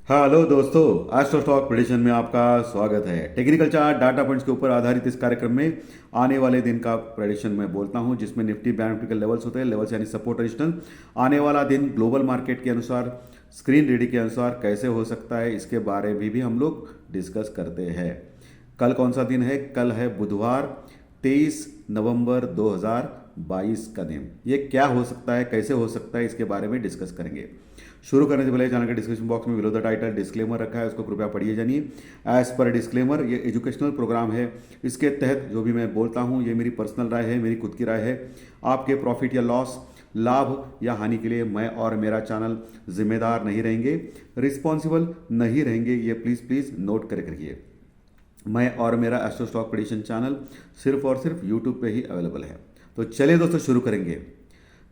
Hello दोस्तों, astro stock prediction में आपका स्वागत है। टेक्निकल चार्ट डाटा पॉइंट्स के ऊपर आधारित इस कार्यक्रम में आने वाले दिन का प्रेडिक्शन मैं बोलता हूं, जिसमें निफ्टी बैंक निफ्टी के लेवल्स होते हैं। लेवल्स यानी सपोर्ट रेजिस्टेंस। आने वाला दिन ग्लोबल मार्केट के अनुसार, स्क्रीन रीडिंग के अनुसार कैसे हो सकता है, इसके बारे में भी हम लोग डिस्कस करते हैं। कल कौन सा दिन है? कल है बुधवार, 23 नवंबर 2022 का दिन। ये क्या हो सकता है, कैसे हो सकता है, इसके बारे में डिस्कस करेंगे। शुरू करने से पहले चैनल के डिस्क्रिप्शन बॉक्स में बिलो द टाइटल डिस्क्लेमर रखा है, उसको कृपया पढ़िए जानिए। एज पर डिस्क्लेमर, ये एजुकेशनल प्रोग्राम है। इसके तहत जो भी मैं बोलता हूँ ये मेरी पर्सनल राय है, मेरी खुद की राय है। आपके प्रॉफिट या लॉस, लाभ या हानि के लिए मैं और मेरा चैनल जिम्मेदार नहीं रहेंगे, रिस्पॉन्सिबल नहीं रहेंगे। ये प्लीज़ प्लीज़ नोट करके रखिए। मैं और मेरा एस्ट्रो स्टॉक प्रेडिक्शन चैनल सिर्फ और सिर्फ यूट्यूब पे ही अवेलेबल है। तो चलिए दोस्तों, शुरू करेंगे।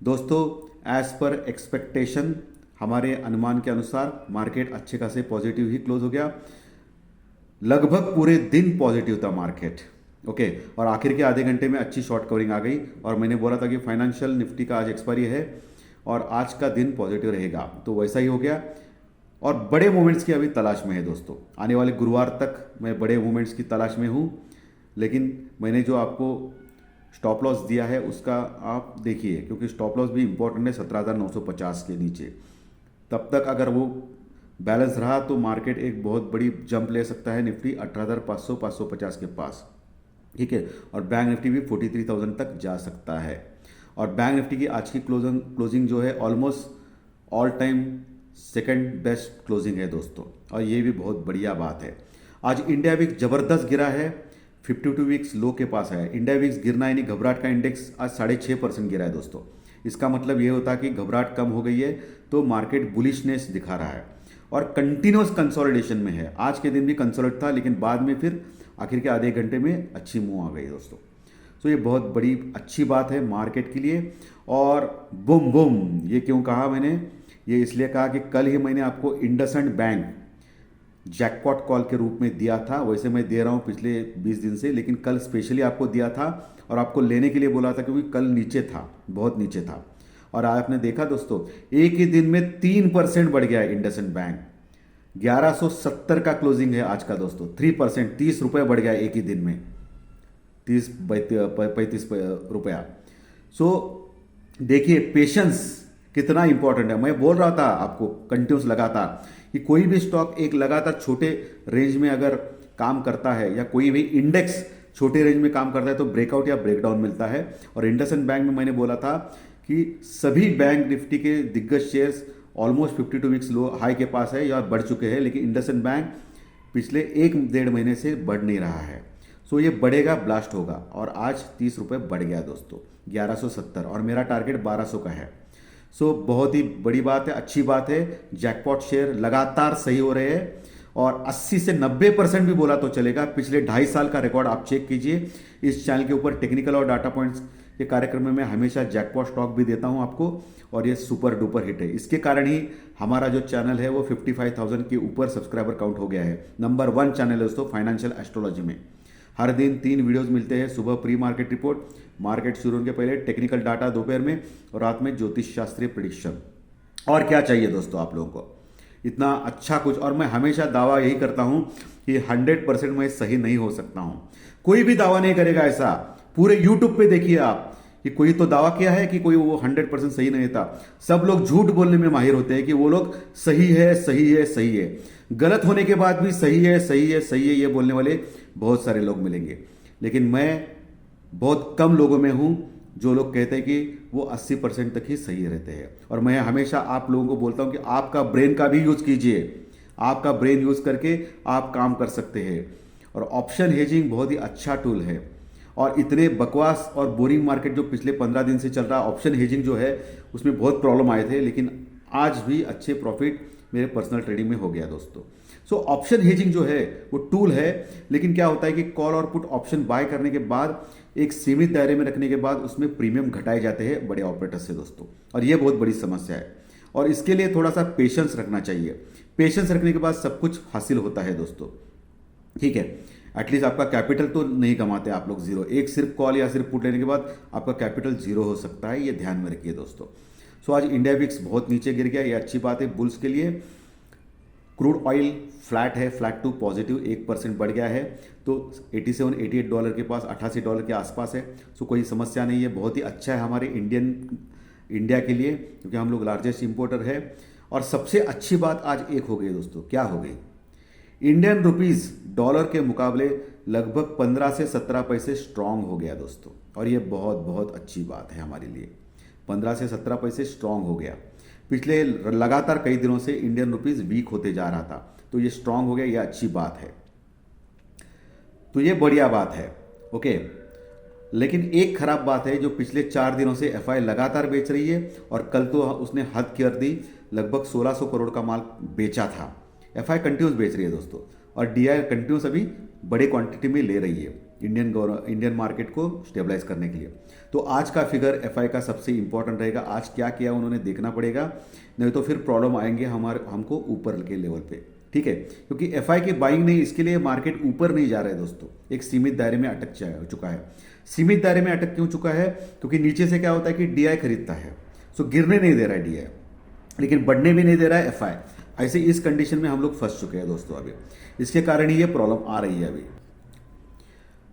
दोस्तों, एज पर एक्सपेक्टेशन, हमारे अनुमान के अनुसार मार्केट अच्छे खासे पॉजिटिव ही क्लोज हो गया। लगभग पूरे दिन पॉजिटिव था मार्केट। ओके, और आखिर के आधे घंटे में अच्छी शॉर्ट कवरिंग आ गई। और मैंने बोला था कि फाइनेंशियल निफ्टी का आज एक्सपायरी है और आज का दिन पॉजिटिव रहेगा, तो वैसा ही हो गया। और बड़े मूवमेंट्स की अभी तलाश में है दोस्तों। आने वाले गुरुवार तक मैं बड़े मूवमेंट्स की तलाश में हूँ। लेकिन मैंने जो आपको स्टॉप लॉस दिया है उसका आप देखिए, क्योंकि स्टॉप लॉस भी इंपॉर्टेंट है 17,950 के नीचे। तब तक अगर वो बैलेंस रहा तो मार्केट एक बहुत बड़ी जंप ले सकता है। निफ्टी 18,500 550 के पास, ठीक है। और बैंक निफ्टी भी 43,000 तक जा सकता है। और बैंक निफ्टी की आज की क्लोजिंग जो है almost all time second best closing है दोस्तों, और ये भी बहुत बढ़िया बात है। आज इंडिया विक्स जबरदस्त गिरा है, 52 वीक्स लो के पास है। इंडिया विक्स गिरना यानी घबराहट का इंडेक्स आज 6.5% गिरा है दोस्तों। इसका मतलब ये होता है कि घबराहट कम हो गई है, तो मार्केट बुलिशनेस दिखा रहा है और कंटिन्यूस कंसोलिडेशन में है। आज के दिन भी कंसोलिडेट था, लेकिन बाद में फिर आखिर के आधे घंटे में अच्छी मूव आ गई दोस्तों। तो ये बहुत बड़ी अच्छी बात है मार्केट के लिए। और बुम बुम, ये क्यों कहा मैंने? ये इसलिए कहा कि कल ही मैंने आपको इंडसइंड बैंक जैकपॉट कॉल के रूप में दिया था। वैसे मैं दे रहा हूँ पिछले 20 दिन से, लेकिन कल स्पेशली आपको दिया था और आपको लेने के लिए बोला था, क्योंकि कल नीचे था, बहुत नीचे था। और आज आपने देखा दोस्तों, एक ही दिन में 3% बढ़ गया है इंडसइंड बैंक। 1170 का क्लोजिंग है आज का दोस्तों। 3%, 30 रुपये बढ़ गया एक ही दिन में, 30-35 रुपया। सो देखिए पेशेंस कितना इंपॉर्टेंट है। मैं बोल रहा था आपको कंटिन्यूस लगातार कि कोई भी स्टॉक एक लगातार छोटे रेंज में अगर काम करता है, या कोई भी इंडेक्स छोटे रेंज में काम करता है, तो ब्रेकआउट या ब्रेकडाउन मिलता है। और इंडसइंड बैंक में मैंने बोला था कि सभी बैंक निफ्टी के दिग्गज shares almost 52 weeks low high के पास है या बढ़ चुके हैं, लेकिन इंडसइंड बैंक पिछले 1-1.5 महीने से बढ़ नहीं रहा है। सो ये बढ़ेगा, ब्लास्ट होगा। और आज 30 रुपये बढ़ गया दोस्तों, 1170, और मेरा टारगेट 1200 का है। सो बहुत ही बड़ी बात है, अच्छी बात है। जैकपॉट शेयर लगातार सही हो रहे हैं, और 80 से 90% भी बोला तो चलेगा। पिछले 2.5 साल का रिकॉर्ड आप चेक कीजिए। इस चैनल के ऊपर टेक्निकल और डाटा पॉइंट्स के कार्यक्रम में मैं हमेशा जैकपॉट स्टॉक भी देता हूं आपको, और ये सुपर डुपर हिट है। इसके कारण ही हमारा जो चैनल है वो 55,000 के ऊपर सब्सक्राइबर काउंट हो गया है। नंबर 1 चैनल है दोस्तों फाइनेंशियल एस्ट्रोलॉजी में। हर दिन 3 वीडियोस मिलते हैं। सुबह प्री मार्केट रिपोर्ट, मार्केट शुरू होने के पहले टेक्निकल डाटा दोपहर में, और रात में ज्योतिष शास्त्रीय प्रिडिक्शन। और क्या चाहिए दोस्तों आप लोगों को? इतना अच्छा कुछ। और मैं हमेशा दावा यही करता हूं कि 100% मैं सही नहीं हो सकता हूं। कोई भी दावा नहीं करेगा ऐसा। पूरे यूट्यूब पे देखिए आप कि कोई तो दावा किया है कि कोई वो 100% सही नहीं था। सब लोग झूठ बोलने में माहिर होते हैं कि वो लोग सही है, सही है, सही है। गलत होने के बाद भी सही है, सही है, सही है ये बोलने वाले बहुत सारे लोग मिलेंगे। लेकिन मैं बहुत कम लोगों में हूं जो लोग कहते हैं कि वो 80% तक ही सही रहते हैं। और मैं हमेशा आप लोगों को बोलता हूं कि आपका ब्रेन का भी यूज कीजिए। आपका ब्रेन यूज करके आप काम कर सकते हैं। और ऑप्शन हेजिंग बहुत ही अच्छा टूल है। और इतने बकवास और बोरिंग मार्केट जो पिछले 15 दिन से चल रहा, ऑप्शन हेजिंग जो है उसमें बहुत प्रॉब्लम आए थे, लेकिन आज भी अच्छे प्रॉफिट मेरे पर्सनल ट्रेडिंग में हो गया दोस्तों। सो ऑप्शन हेजिंग जो है वो टूल है, लेकिन क्या होता है कि कॉल और पुट ऑप्शन बाय करने के बाद एक सीमित दायरे में रखने के बाद उसमें प्रीमियम घटाए जाते हैं बड़े ऑपरेटर से दोस्तों, और ये बहुत बड़ी समस्या है। और इसके लिए थोड़ा सा पेशेंस रखना चाहिए। पेशेंस रखने के बाद सब कुछ हासिल होता है दोस्तों, ठीक है। एटलीस्ट आपका कैपिटल तो नहीं कमाते आप लोग जीरो। एक सिर्फ कॉल या सिर्फ पुट लेने के बाद आपका कैपिटल जीरो हो सकता है, ये ध्यान में रखिए दोस्तों। सो आज इंडिया विक्स बहुत नीचे गिर गया, ये अच्छी बात है बुल्स के लिए। क्रूड ऑयल फ्लैट है, फ्लैट टू पॉजिटिव 1% बढ़ गया है, तो 87-88 डॉलर के पास, 88 डॉलर के आसपास है। सो कोई समस्या नहीं है, बहुत ही अच्छा है हमारे इंडिया के लिए, क्योंकि हम लोग लार्जेस्ट इंपोर्टर है। और सबसे अच्छी बात आज एक हो गई दोस्तों, क्या हो गई? इंडियन रुपीस डॉलर के मुकाबले लगभग 15 से 17 पैसे स्ट्रांग हो गया दोस्तों, और ये बहुत बहुत अच्छी बात है हमारे लिए। 15 से 17 पैसे स्ट्रांग हो गया। पिछले लगातार कई दिनों से इंडियन रुपीस वीक होते जा रहा था, तो ये स्ट्रांग हो गया, ये अच्छी बात है, तो ये बढ़िया बात है। ओके, लेकिन एक खराब बात है, जो पिछले 4 दिनों से एफआई लगातार बेच रही है, और कल तो उसने हद कर दी, लगभग 1600 करोड़ का माल बेचा था। एफआई कंटिन्यूस बेच रही है दोस्तों, और डीआई कंटिन्यूस अभी बड़े क्वांटिटी में ले रही है इंडियन मार्केट को स्टेबलाइज करने के लिए। तो आज का फिगर एफआई का सबसे इंपॉर्टेंट रहेगा। आज क्या किया उन्होंने देखना पड़ेगा, नहीं तो फिर प्रॉब्लम आएंगे हमको ऊपर के लेवल पे, ठीक है। क्योंकि एफआई की बाइंग नहीं, इसके लिए मार्केट ऊपर नहीं जा रहा है दोस्तों, एक सीमित दायरे में अटक चुका है। सीमित दायरे में अटक क्यों चुका है? क्योंकि नीचे से क्या होता है कि डीआई खरीदता है, सो गिरने नहीं दे रहा है डीआई, लेकिन बढ़ने भी नहीं दे रहा है एफआई। ऐसे इस कंडीशन में हम लोग फंस चुके हैं दोस्तों अभी, इसके कारण ही ये प्रॉब्लम आ रही है अभी।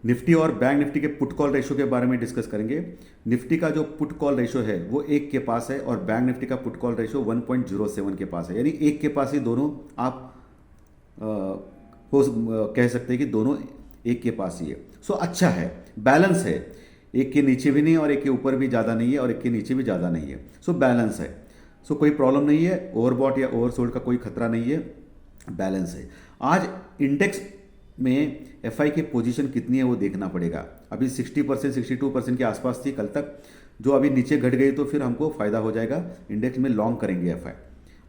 निफ्टी और बैंक निफ्टी के पुट कॉल रेशो के बारे में डिस्कस करेंगे। निफ्टी का जो पुट कॉल रेशो है वो 1 के पास है, और बैंक निफ्टी का पुट कॉल रेशो 1.07 के पास है, यानी 1 के पास ही दोनों आप कह सकते हैं कि दोनों 1 के पास ही है। सो अच्छा है, बैलेंस है, 1 के नीचे भी नहीं और 1 के ऊपर भी ज़्यादा नहीं है, और 1 के नीचे भी ज़्यादा नहीं है। सो बैलेंस है, सो कोई प्रॉब्लम नहीं है, ओवरबॉट या ओवरसोल्ड का कोई खतरा नहीं है, बैलेंस है। आज इंडेक्स में एफआई की पोजीशन कितनी है वो देखना पड़ेगा। अभी 60% 62% के आसपास थी कल तक, जो अभी नीचे घट गई तो फिर हमको फायदा हो जाएगा, इंडेक्स में लॉन्ग करेंगे एफआई।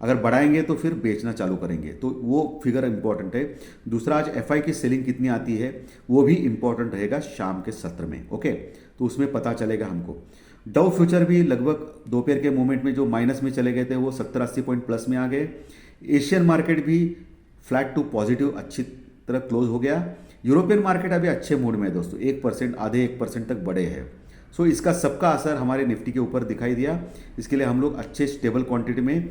अगर बढ़ाएंगे तो फिर बेचना चालू करेंगे, तो वो फिगर इंपॉर्टेंट है। दूसरा, आज एफआई की सेलिंग कितनी आती है वो भी इंपॉर्टेंट रहेगा शाम के सत्र में, ओके, तो उसमें पता चलेगा हमको। डाउ फ्यूचर भी लगभग दोपहर के मोमेंट में जो माइनस में चले गए थे वो 70-80 पॉइंट प्लस में आ गए। एशियन मार्केट भी फ्लैट टू पॉजिटिव अच्छी तरह क्लोज हो गया। यूरोपियन मार्केट अभी अच्छे मूड में है दोस्तों, 1% आधे 1% तक बढ़े हैं। सो इसका सबका असर हमारे निफ्टी के ऊपर दिखाई दिया, इसके लिए हम लोग अच्छे स्टेबल क्वांटिटी में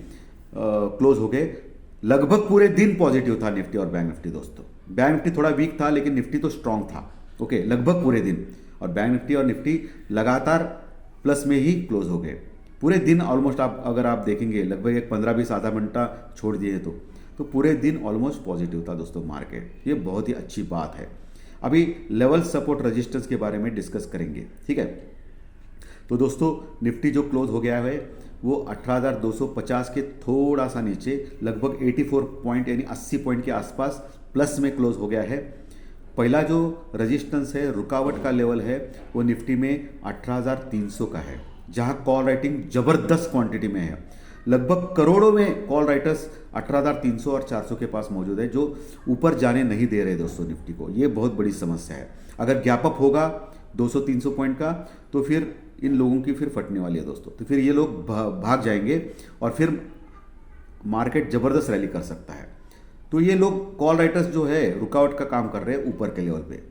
क्लोज हो गए। लगभग पूरे दिन पॉजिटिव था निफ्टी और बैंक निफ्टी दोस्तों। बैंक निफ्टी थोड़ा वीक था, लेकिन निफ्टी तो स्ट्रांग था, ओके, लगभग पूरे दिन। और बैंक निफ्टी और निफ्टी लगातार प्लस में ही क्लोज हो गए पूरे दिन ऑलमोस्ट। अगर आप देखेंगे लगभग एक 15-20 आधा घंटा छोड़ दिए तो पूरे दिन ऑलमोस्ट पॉजिटिव था दोस्तों मार्केट, ये बहुत ही अच्छी बात है। अभी लेवल सपोर्ट रेजिस्टेंस के बारे में डिस्कस करेंगे, ठीक है। तो दोस्तों निफ्टी जो क्लोज हो गया है वो 18,250 के थोड़ा सा नीचे, लगभग 84 पॉइंट यानी 80 पॉइंट के आसपास प्लस में क्लोज हो गया है। पहला जो रेजिस्टेंस है, रुकावट का लेवल है, वो निफ्टी में 18,300 का है, जहां कॉल राइटिंग जबरदस्त क्वांटिटी में है। लगभग करोड़ों में कॉल राइटर्स 18,300 और 400 के पास मौजूद है, जो ऊपर जाने नहीं दे रहे दोस्तों निफ्टी को। ये बहुत बड़ी समस्या है। अगर गैप अप होगा 200-300 पॉइंट का, तो फिर इन लोगों की फिर फटने वाली है दोस्तों। तो फिर ये लोग भाग जाएंगे और फिर मार्केट जबरदस्त रैली कर सकता है। तो ये लोग कॉल राइटर्स जो है रुकावट का काम कर रहे हैं ऊपर के लेवल पे,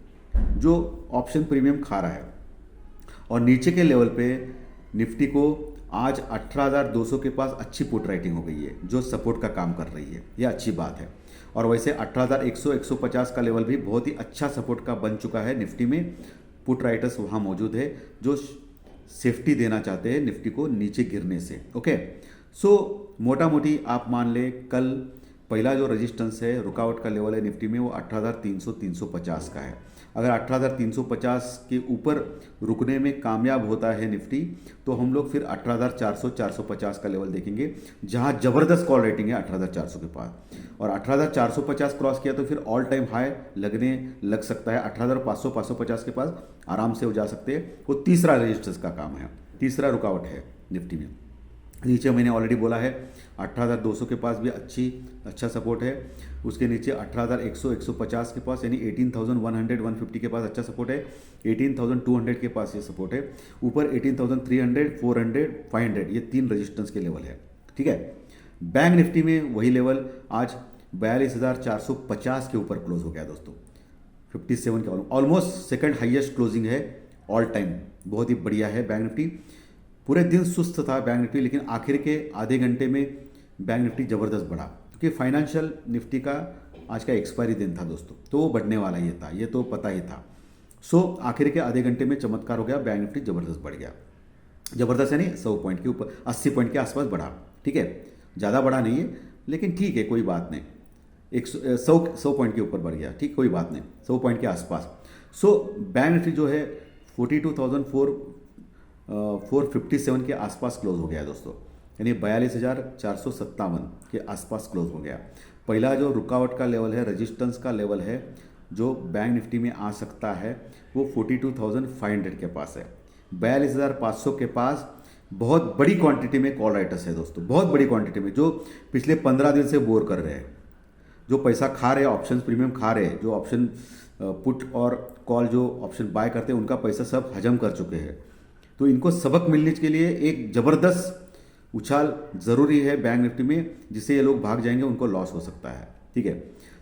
जो ऑप्शन प्रीमियम खा रहा है। और नीचे के लेवल पे निफ्टी को आज 18,200 के पास अच्छी पुट राइटिंग हो गई है, जो सपोर्ट का काम कर रही है, यह अच्छी बात है। और वैसे 18,100-150 का लेवल भी बहुत ही अच्छा सपोर्ट का बन चुका है निफ्टी में। पुट राइटर्स वहाँ मौजूद है जो सेफ्टी देना चाहते हैं निफ्टी को नीचे गिरने से, ओके। सो मोटा मोटी आप मान ले, कल पहला जो रेजिस्टेंस है, रुकावट का लेवल है निफ्टी में, वो 18,300-350 का है। अगर 18,350 के ऊपर रुकने में कामयाब होता है निफ्टी, तो हम लोग फिर 18,400-450 का लेवल देखेंगे, जहां जबरदस्त कॉल रेटिंग है 18,400 के पास। और 18,450 क्रॉस किया तो फिर ऑल टाइम हाई लग सकता है। 18,500-550 के पास आराम से हो जा सकते हैं। वो तीसरा रेजिस्टेंस का काम है, तीसरा रुकावट है निफ्टी में। नीचे मैंने ऑलरेडी बोला है 18,200 के पास भी अच्छा सपोर्ट है। उसके नीचे 18,100-150 के पास, यानी 18,100-150 के पास अच्छा सपोर्ट है। 18,200 के पास ये सपोर्ट है। ऊपर 18,300, 400, 500, ये 3 रेजिस्टेंस के लेवल है, ठीक है। बैंक निफ्टी में वही लेवल आज 42,450 के ऊपर क्लोज हो गया दोस्तों। 57 के ऑलमोस्ट सेकंड हाईएस्ट क्लोजिंग है ऑल टाइम, बहुत ही बढ़िया है बैंक निफ्टी। पूरे दिन सुस्त था बैंक निफ्टी, लेकिन आखिर के आधे घंटे में बैंक निफ्टी जबरदस्त बढ़ा, कि फाइनेंशियल निफ्टी का आज का एक्सपायरी दिन था दोस्तों, तो वो बढ़ने वाला ही था, ये तो पता ही था। सो आखिर के आधे घंटे में चमत्कार हो गया, बैंक निफ्टी ज़बरदस्त बढ़ गया। ज़बरदस्त यानी 100 पॉइंट के ऊपर, 80 पॉइंट के आसपास बढ़ा। ठीक है, ज़्यादा बढ़ा नहीं है लेकिन ठीक है, कोई बात नहीं। 100 पॉइंट के ऊपर बढ़ गया, ठीक, कोई बात नहीं, 100 पॉइंट के आसपास। सो बैंक निफ्टी जो है 42,457 के आसपास क्लोज हो गया दोस्तों, यानी 42,457 के आसपास क्लोज हो गया। पहला जो रुकावट का लेवल है, रेजिस्टेंस का लेवल है जो बैंक निफ्टी में आ सकता है, वो 42,500 के पास है। 42,500 के पास बहुत बड़ी क्वांटिटी में कॉल राइटर्स है दोस्तों, बहुत बड़ी क्वांटिटी में, जो पिछले 15 दिन से बोर कर रहे हैं, जो पैसा खा रहे हैं, ऑप्शन प्रीमियम खा रहे हैं, जो ऑप्शन पुट और कॉल जो ऑप्शन बाय करते हैं, उनका पैसा सब हजम कर चुके हैं। तो इनको सबक मिलने के लिए एक ज़बरदस्त उछाल ज़रूरी है बैंक निफ्टी में, जिससे ये लोग भाग जाएंगे, उनको लॉस हो सकता है। ठीक है,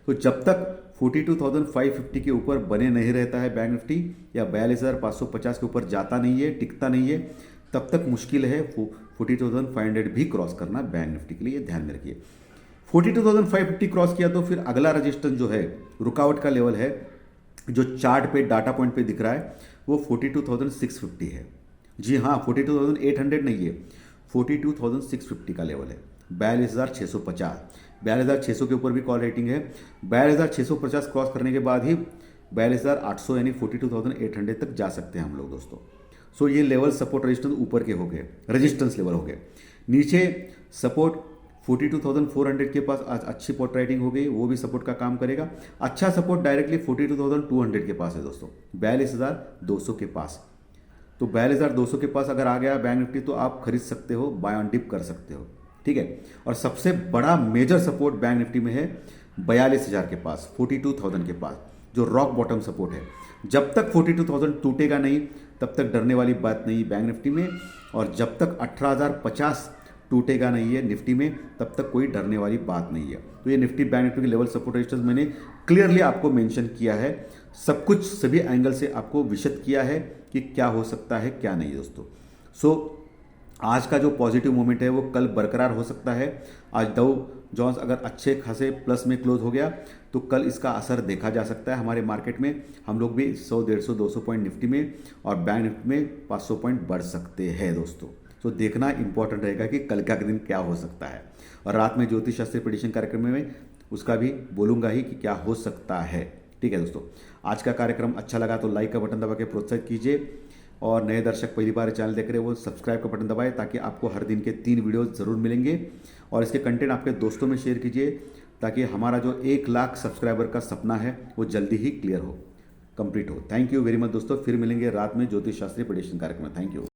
तो जब तक 42,550 के ऊपर बने नहीं रहता है बैंक निफ्टी, या 42,550 के ऊपर जाता नहीं है, टिकता नहीं है, तब तक मुश्किल है 42,500 भी क्रॉस करना बैंक निफ्टी के लिए, ध्यान में रखिए। 42,550 क्रॉस किया तो फिर अगला रजिस्टेंस जो है, रुकावट का लेवल है, जो चार्ट पे डाटा पॉइंट पे दिख रहा है, वो 42,650 है। जी हाँ, 42,800 नहीं है, 42,650 का लेवल है। 42,650, 42,600 के ऊपर भी कॉल रेटिंग है। 42,650 क्रॉस करने के बाद ही 42,800 यानी 42,800 तक जा सकते हैं हम लोग दोस्तों। सो ये लेवल सपोर्ट रेजिस्टेंस ऊपर के हो गए, रेजिस्टेंस लेवल हो गए। नीचे सपोर्ट 42,400 के पास आज अच्छी पोर्ट राइटिंग हो गई, वो भी सपोर्ट का काम करेगा। अच्छा सपोर्ट डायरेक्टली 42,200 के पास है दोस्तों, 42,200 के पास। तो 42,200 के पास अगर आ गया बैंक निफ्टी, तो आप खरीद सकते हो, बाय ऑन डिप कर सकते हो। ठीक है, और सबसे बड़ा मेजर सपोर्ट बैंक निफ्टी में है 42,000 के पास, 42,000 के पास, जो रॉक बॉटम सपोर्ट है। जब तक 42,000 टूटेगा नहीं, तब तक डरने वाली बात नहीं बैंक निफ्टी में, और जब तक 18,050 टूटेगा नहीं है निफ्टी में, तब तक कोई डरने वाली बात नहीं है। तो ये निफ्टी बैंक निफ्टी के लेवल सपोर्ट रेजिस्टेंस मैंने क्लियरली आपको मेंशन किया है, सब कुछ सभी एंगल से आपको विशद किया है कि क्या हो सकता है क्या नहीं दोस्तों। सो आज का जो पॉजिटिव मोमेंट है वो कल बरकरार हो सकता है। आज डाउ जोन्स अगर अच्छे खासे प्लस में क्लोज हो गया, तो कल इसका असर देखा जा सकता है हमारे मार्केट में। हम लोग भी 100, 150, 200 पॉइंट निफ्टी में और बैंक निफ्टी में 500 पॉइंट बढ़ सकते हैं दोस्तों। तो देखना इंपॉर्टेंट रहेगा कि कल का दिन क्या हो सकता है। और रात में ज्योतिष शास्त्री प्रेडिक्शन कार्यक्रम में उसका भी बोलूँगा ही कि क्या हो सकता है। ठीक है दोस्तों, आज का कार्यक्रम अच्छा लगा तो लाइक का बटन दबा के प्रोत्साहित कीजिए, और नए दर्शक पहली बार चैनल देख रहे हैं वो सब्सक्राइब का बटन दबाएं, ताकि आपको हर दिन के 3 वीडियोस ज़रूर मिलेंगे। और इसके कंटेंट आपके दोस्तों में शेयर कीजिए, ताकि हमारा जो 1 लाख सब्सक्राइबर का सपना है वो जल्दी ही क्लियर हो, कंप्लीट हो। थैंक यू वेरी मच दोस्तों, फिर मिलेंगे रात में ज्योतिष शास्त्री प्रेडिक्शन कार्यक्रम में। Thank you.